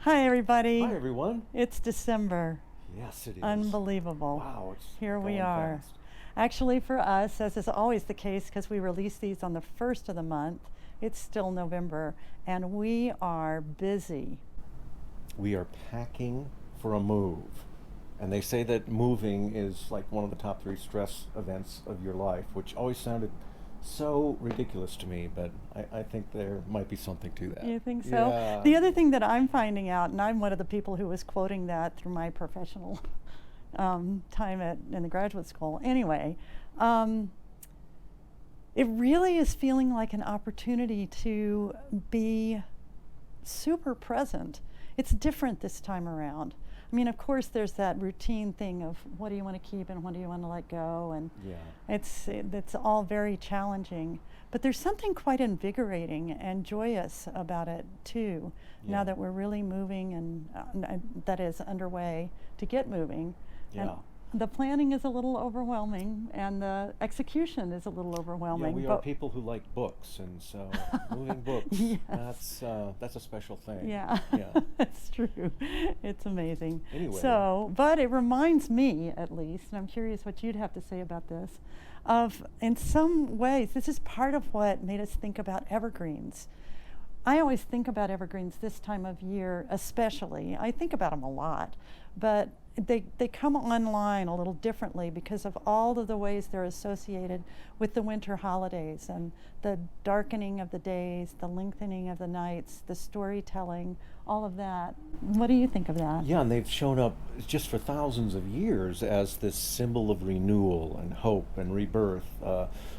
Hi, everybody. Hi, everyone. It's December. Yes, it is. Unbelievable. Wow, it's Here we going are. fast. Actually, for us, as is always the case, because we release these on the first of the month, it's still November, and we are busy. We are packing for a move. And they say that moving is like one of the top three stress events of your life, which always sounded so ridiculous to me, but I think there might be something to that. You think so? Yeah. The other thing that I'm finding out, and I'm one of the people who was quoting that through my professional time in the graduate school. Anyway, it really is feeling like an opportunity to be super present. It's different this time around. I mean, of course, there's that routine thing of what do you want to keep and what do you want to let go, and Yeah. it's all very challenging. But there's something quite invigorating and joyous about it too. Yeah. Now that we're really moving and that is underway to get moving, and Yeah. the planning is a little overwhelming and the execution is a little Yeah, overwhelming. we are people who like books, and so moving books, Yes. that's a special thing. Yeah, Yeah. it's true. It's amazing. Anyway. So, but it reminds me, at least, and I'm curious what you'd have to say about this, of in some ways, this is part of what made us think about evergreens. I always think about evergreens this time of year, especially. I think about them a lot, but they come online a little differently because of all of the ways they're associated with the winter holidays and the darkening of the days, the lengthening of the nights, the storytelling, all of that. What do you think of that? Yeah, and they've shown up just for thousands of years as this symbol of renewal and hope and rebirth.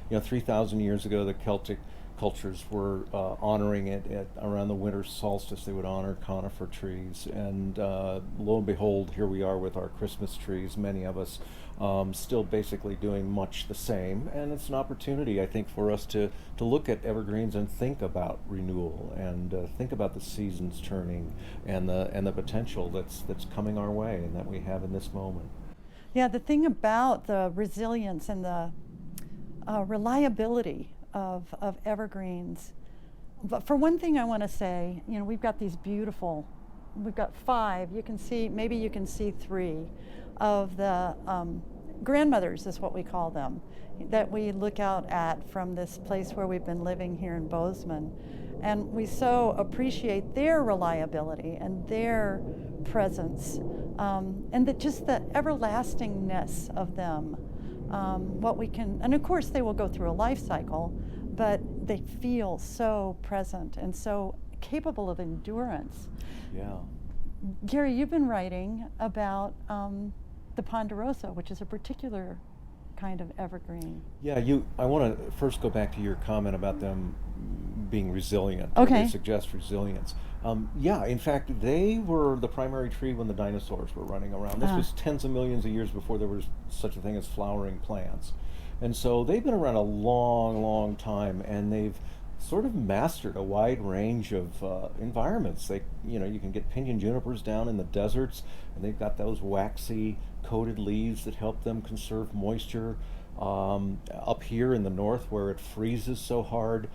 3,000 years ago, the Celtic cultures were honoring it around the winter solstice. They would honor conifer trees, and lo and behold, here we are with our Christmas trees. Many of us still basically doing much the same, and it's an opportunity, I think, for us to look at evergreens and think about renewal and think about the seasons turning and the potential that's coming our way and that we have in this moment. Yeah, the thing about the resilience and the reliability of evergreens. But for one thing, I want to say, we've got these beautiful, we've got 5, you can see, maybe you can see 3 of the grandmothers, is what we call them, that we look out at from this place where we've been living here in Bozeman. And we so appreciate their reliability and their presence, and just the everlastingness of them. What we can, and of course they will go through a life cycle, but they feel so present and so capable of endurance. Yeah. Gary, you've been writing about the ponderosa, which is a particular kind of evergreen. Yeah, I want to first go back to your comment about them being resilient. Okay. They suggest resilience. Yeah, in fact, they were the primary tree when the dinosaurs were running around. This was tens of millions of years before there was such a thing as flowering plants. And so they've been around a long, long time, and they've sort of mastered a wide range of environments. You can get pinyon junipers down in the deserts, and they've got those waxy coated leaves that help them conserve moisture. Up here in the north, where it freezes so hard,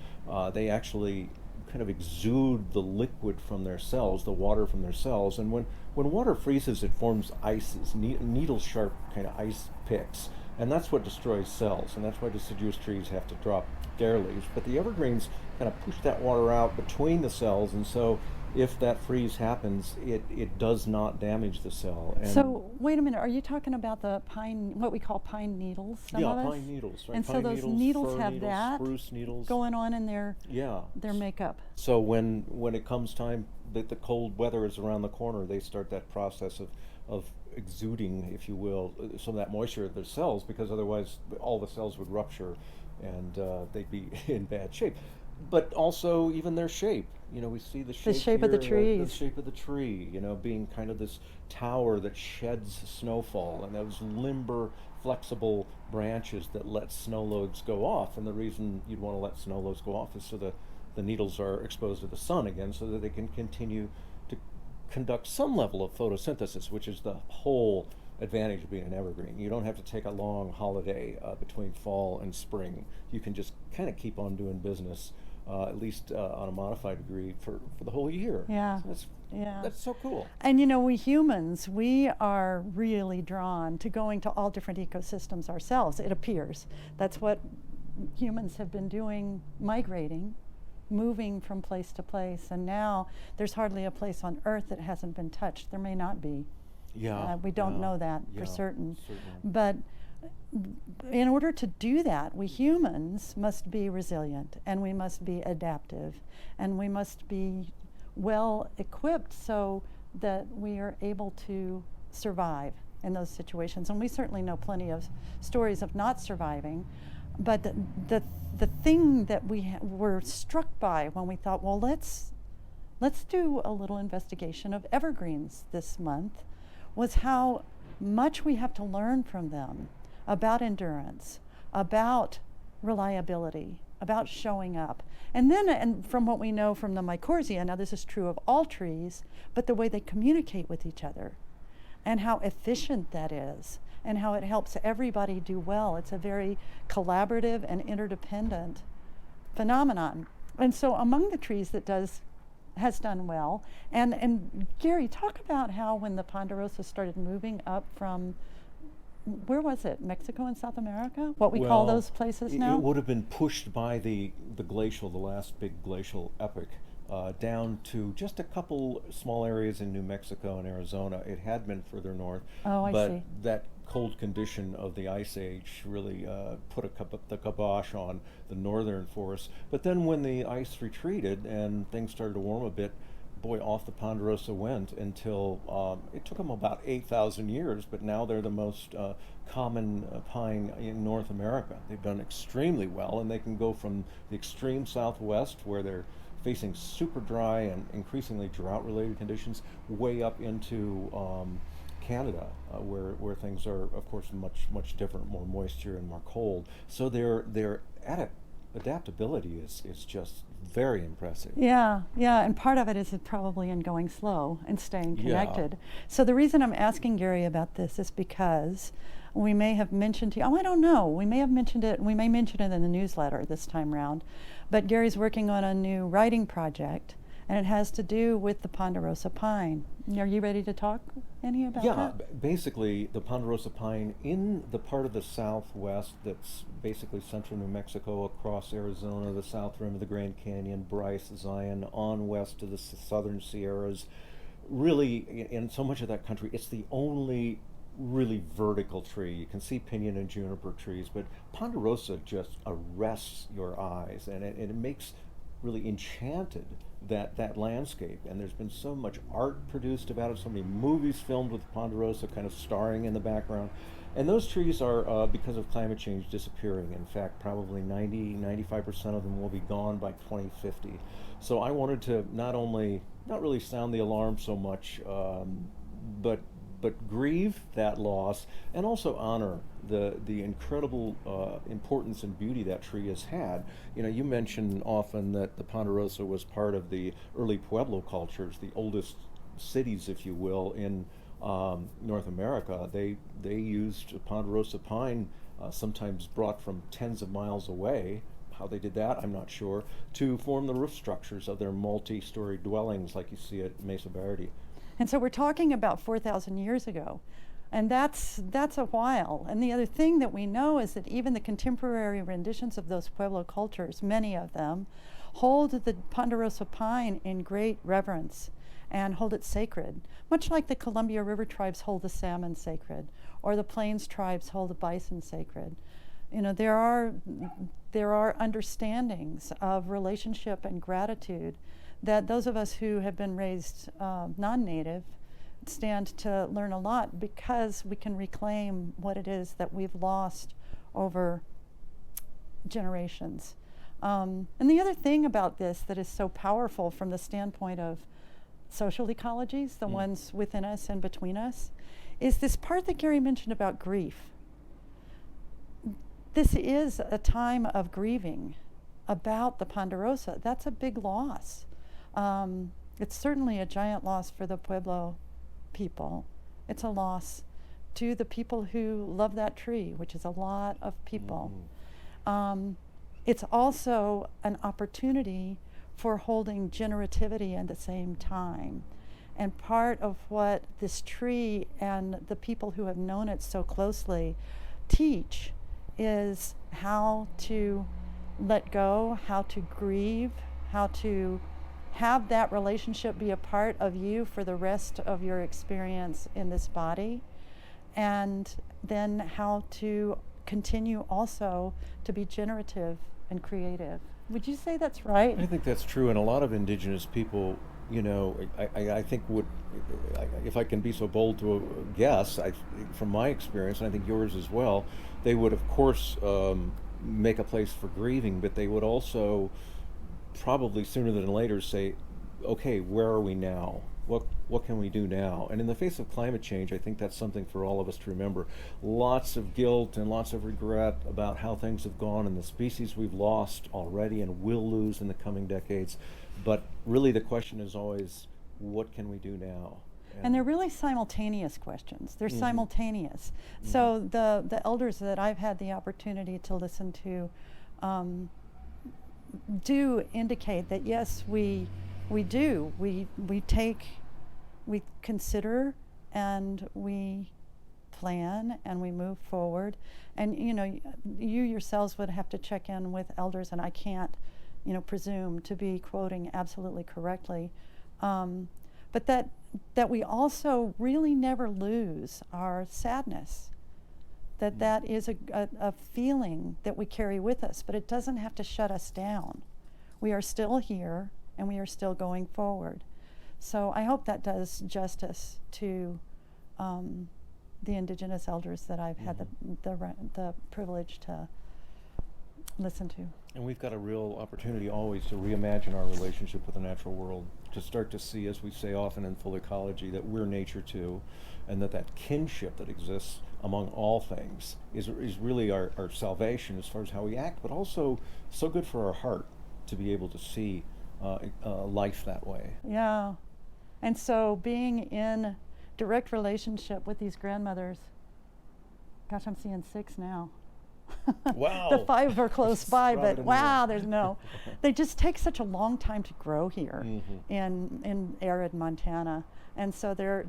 they actually kind of exude the liquid from their cells, the water from their cells. And when water freezes, it forms ices, needle-sharp kind of ice picks. And that's what destroys cells, and that's why deciduous trees have to drop their leaves. But the evergreens kind of push that water out between the cells, and so if that freeze happens, it does not damage the cell. And So wait a minute, are you talking about the pine, what we call pine needles? Some of us? pine needles, right? And so Pine those needles, needles fir have needles, that spruce needles. going on in their Yeah. makeup. So when it comes time that the cold weather is around the corner, they start that process of exuding, if you will, some of that moisture of their cells, because otherwise all the cells would rupture and they'd be in bad shape. But also even their shape. We see the shape of the here, trees. the shape of the tree, being kind of this tower that sheds snowfall, and those limber, flexible branches that let snow loads go off. And the reason you'd want to let snow loads go off is so the needles are exposed to the sun again, so that they can continue to conduct some level of photosynthesis, which is the whole advantage of being an evergreen. You don't have to take a long holiday between fall and spring. You can just kind of keep on doing business at least on a modified degree for the whole year. Yeah. So Yeah. that's so cool. And you know, we humans, we are really drawn to going to all different ecosystems ourselves, it appears. That's what humans have been doing, migrating, moving from place to place. And now there's hardly a place on Earth that hasn't been touched. There may not be. Yeah. We don't yeah, know that yeah, for certain. certainly. But in order to do that, we humans must be resilient and we must be adaptive and we must be well equipped so that we are able to survive in those situations. And we certainly know plenty of stories of not surviving. But the thing that we were struck by when we thought, well, let's do a little investigation of evergreens this month, was how much we have to learn from them about endurance, about reliability, about showing up. And then, and from what we know from the mycorrhizae, now this is true of all trees, but the way they communicate with each other and how efficient that is and how it helps everybody do well. It's a very collaborative and interdependent phenomenon. And so among the trees that has done well, and Gary, talk about how when the ponderosa started moving up from, where was it, Mexico and South America? What we call those places now? It would have been pushed by the glacial, the last big glacial epoch, down to just a couple small areas in New Mexico and Arizona. It had been further north, Oh, I but see. that cold condition of the ice age really put the kibosh on the northern forests. But then when the ice retreated and things started to warm a bit, boy, off the ponderosa went until it took them about 8,000 years, but now they're the most common pine in North America. They've done extremely well, and they can go from the extreme southwest, where they're facing super dry and increasingly drought-related conditions, way up into Canada, where things are, of course, much different, more moisture and more cold. So their adaptability is just very impressive. Yeah, and part of it is probably in going slow and staying Yeah. connected. So the reason I'm asking Gary about this is because we may have mentioned to you, I don't know, we may have mentioned it, we may mention it in the newsletter this time round, but Gary's working on a new writing project, and it has to do with the ponderosa pine. Are you ready to talk any about that? Basically the ponderosa pine in the part of the southwest that's basically central New Mexico, across Arizona, the south rim of the Grand Canyon, Bryce, Zion, on west to the southern Sierras. Really, in so much of that country, it's the only really vertical tree. You can see pinyon and juniper trees, but ponderosa just arrests your eyes, and it makes really enchanted that landscape. And there's been so much art produced about it, so many movies filmed with ponderosa kind of starring in the background. And those trees are, because of climate change, disappearing. In fact, probably 95% of them will be gone by 2050. So I wanted to not really sound the alarm so much, but grieve that loss, and also honor the incredible importance and beauty that tree has had. You know, you mention often that the ponderosa was part of the early Pueblo cultures, the oldest cities, if you will, in North America. They used ponderosa pine, sometimes brought from tens of miles away. How they did that, I'm not sure, to form the roof structures of their multi-story dwellings like you see at Mesa Verde. And so we're talking about 4,000 years ago, and that's a while. And the other thing that we know is that even the contemporary renditions of those Pueblo cultures, many of them, hold the ponderosa pine in great reverence and hold it sacred, much like the Columbia River tribes hold the salmon sacred, or the Plains tribes hold the bison sacred. You know, there are understandings of relationship and gratitude that those of us who have been raised non-native stand to learn a lot, because we can reclaim what it is that we've lost over generations. And the other thing about this that is so powerful from the standpoint of social ecologies, the ones within us and between us, is this part that Gary mentioned about grief. This is a time of grieving about the ponderosa. That's a big loss. It's certainly a giant loss for the Pueblo people. It's a loss to the people who love that tree, which is a lot of people. it's also an opportunity for holding generativity at the same time. And part of what this tree and the people who have known it so closely teach is how to let go, how to grieve, how to have that relationship be a part of you for the rest of your experience in this body, and then how to continue also to be generative and creative. Would you say that's right? I think that's true, and a lot of indigenous people, I think if I can be so bold to guess, from my experience, and I think yours as well, they would of course make a place for grieving, but they would also probably sooner than later say, okay, where are we now? What can we do now? And in the face of climate change, I think that's something for all of us to remember. Lots of guilt and lots of regret about how things have gone and the species we've lost already and will lose in the coming decades. But really the question is always, what can we do now? And they're really simultaneous questions. They're simultaneous. So the elders that I've had the opportunity to listen to do indicate that yes, we consider and we plan and we move forward. And you yourselves would have to check in with elders, and I can't presume to be quoting absolutely correctly, but that we also really never lose our sadness, that is a feeling that we carry with us, but it doesn't have to shut us down. We are still here and we are still going forward. So I hope that does justice to the Indigenous elders that I've had the privilege to listen to. And we've got a real opportunity always to reimagine our relationship with the natural world, to start to see, as we say often in full ecology, that we're nature too, and that kinship that exists among all things is really our salvation as far as how we act, but also so good for our heart to be able to see life that way. Yeah. And so being in direct relationship with these grandmothers, gosh, I'm seeing 6 now. Wow. The 5 are close by, but wow, there. there's no. They just take such a long time to grow here in arid Montana. And so they're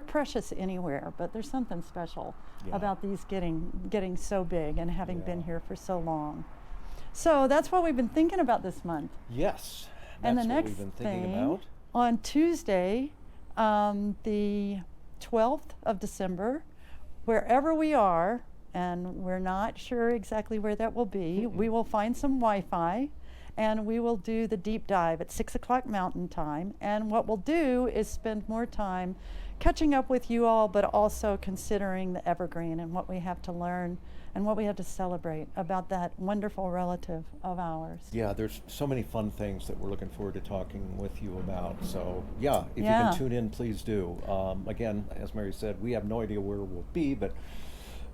precious anywhere, but there's something special about these getting so big and having been here for so long. So that's what we've been thinking about this month. Yes, And that's the what next we've been thinking thing, about. on Tuesday, the 12th of December, wherever we are, and we're not sure exactly where that will be, we will find some Wi-Fi, and we will do the deep dive at 6 o'clock Mountain Time. And what we'll do is spend more time catching up with you all, but also considering the evergreen and what we have to learn and what we have to celebrate about that wonderful relative of ours. Yeah, there's so many fun things that we're looking forward to talking with you about. So yeah, if you can tune in, please do. Again, as Mary said, we have no idea where we'll be, but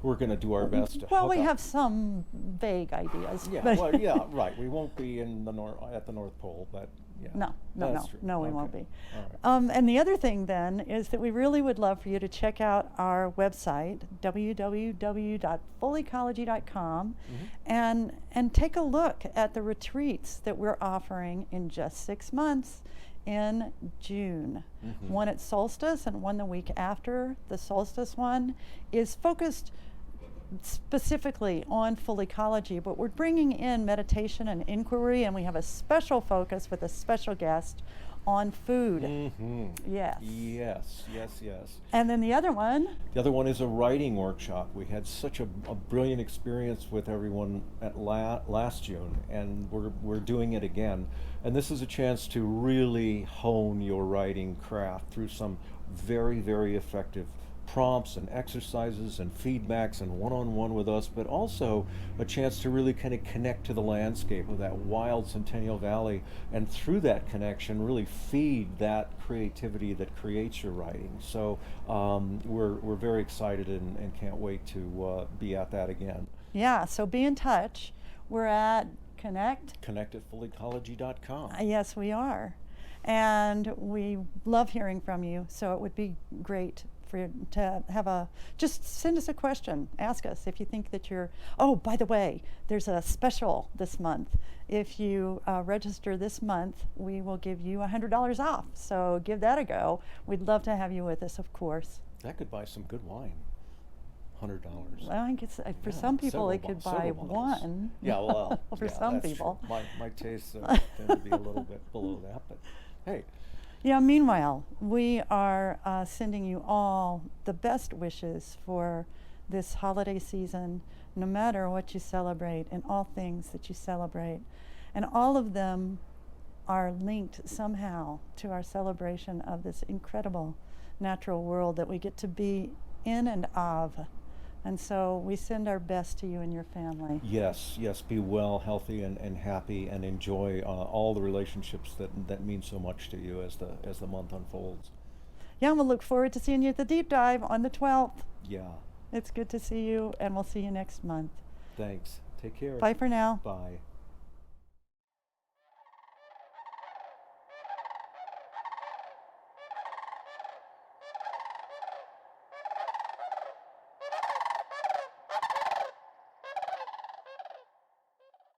we're going to do our best to Well, hook we up. have some vague ideas. Yeah, but well, yeah, right. We won't be at the North Pole, but yeah. That's true. No, we Okay. won't be. All right. And the other thing then is that we really would love for you to check out our website, www.fullecology.com, and take a look at the retreats that we're offering in just 6 months in June. One at solstice and one the week after. The solstice one is focused specifically on full ecology, but we're bringing in meditation and inquiry, and we have a special focus with a special guest on food. Yes. Yes. And then the other one. The other one is a writing workshop. We had such a brilliant experience with everyone at last June, and we're doing it again. And this is a chance to really hone your writing craft through some very, very effective prompts and exercises and feedbacks and one-on-one with us, but also a chance to really kind of connect to the landscape of that wild Centennial Valley, and through that connection really feed that creativity that creates your writing. So we're very excited and can't wait to be at that again. Yeah, so be in touch. We're at Connect at fullecology.com. Yes, we are. And we love hearing from you, so it would be great to have a, just send us a question. Ask us if you think that you're, oh, by the way, there's a special this month. If you register this month, we will give you $100 off. So give that a go. We'd love to have you with us, of course. That could buy some good wine. $100. Well, I think it's, for Yeah, some people, it several could bo- buy several bottles. one. Yeah, well, for yeah, some that's people. true. My tastes tend to be a little bit below that, but hey, Yeah, meanwhile, we are sending you all the best wishes for this holiday season, no matter what you celebrate and all things that you celebrate. And all of them are linked somehow to our celebration of this incredible natural world that we get to be in and of. And so we send our best to you and your family. yes, yes, be well, healthy, and happy, and enjoy all the relationships that mean so much to you as the month unfolds. Yeah, and we'll look forward to seeing you at the deep dive on the 12th. Yeah, It's good to see you, and we'll see you next month. thanks. Take care. Bye for now. Bye.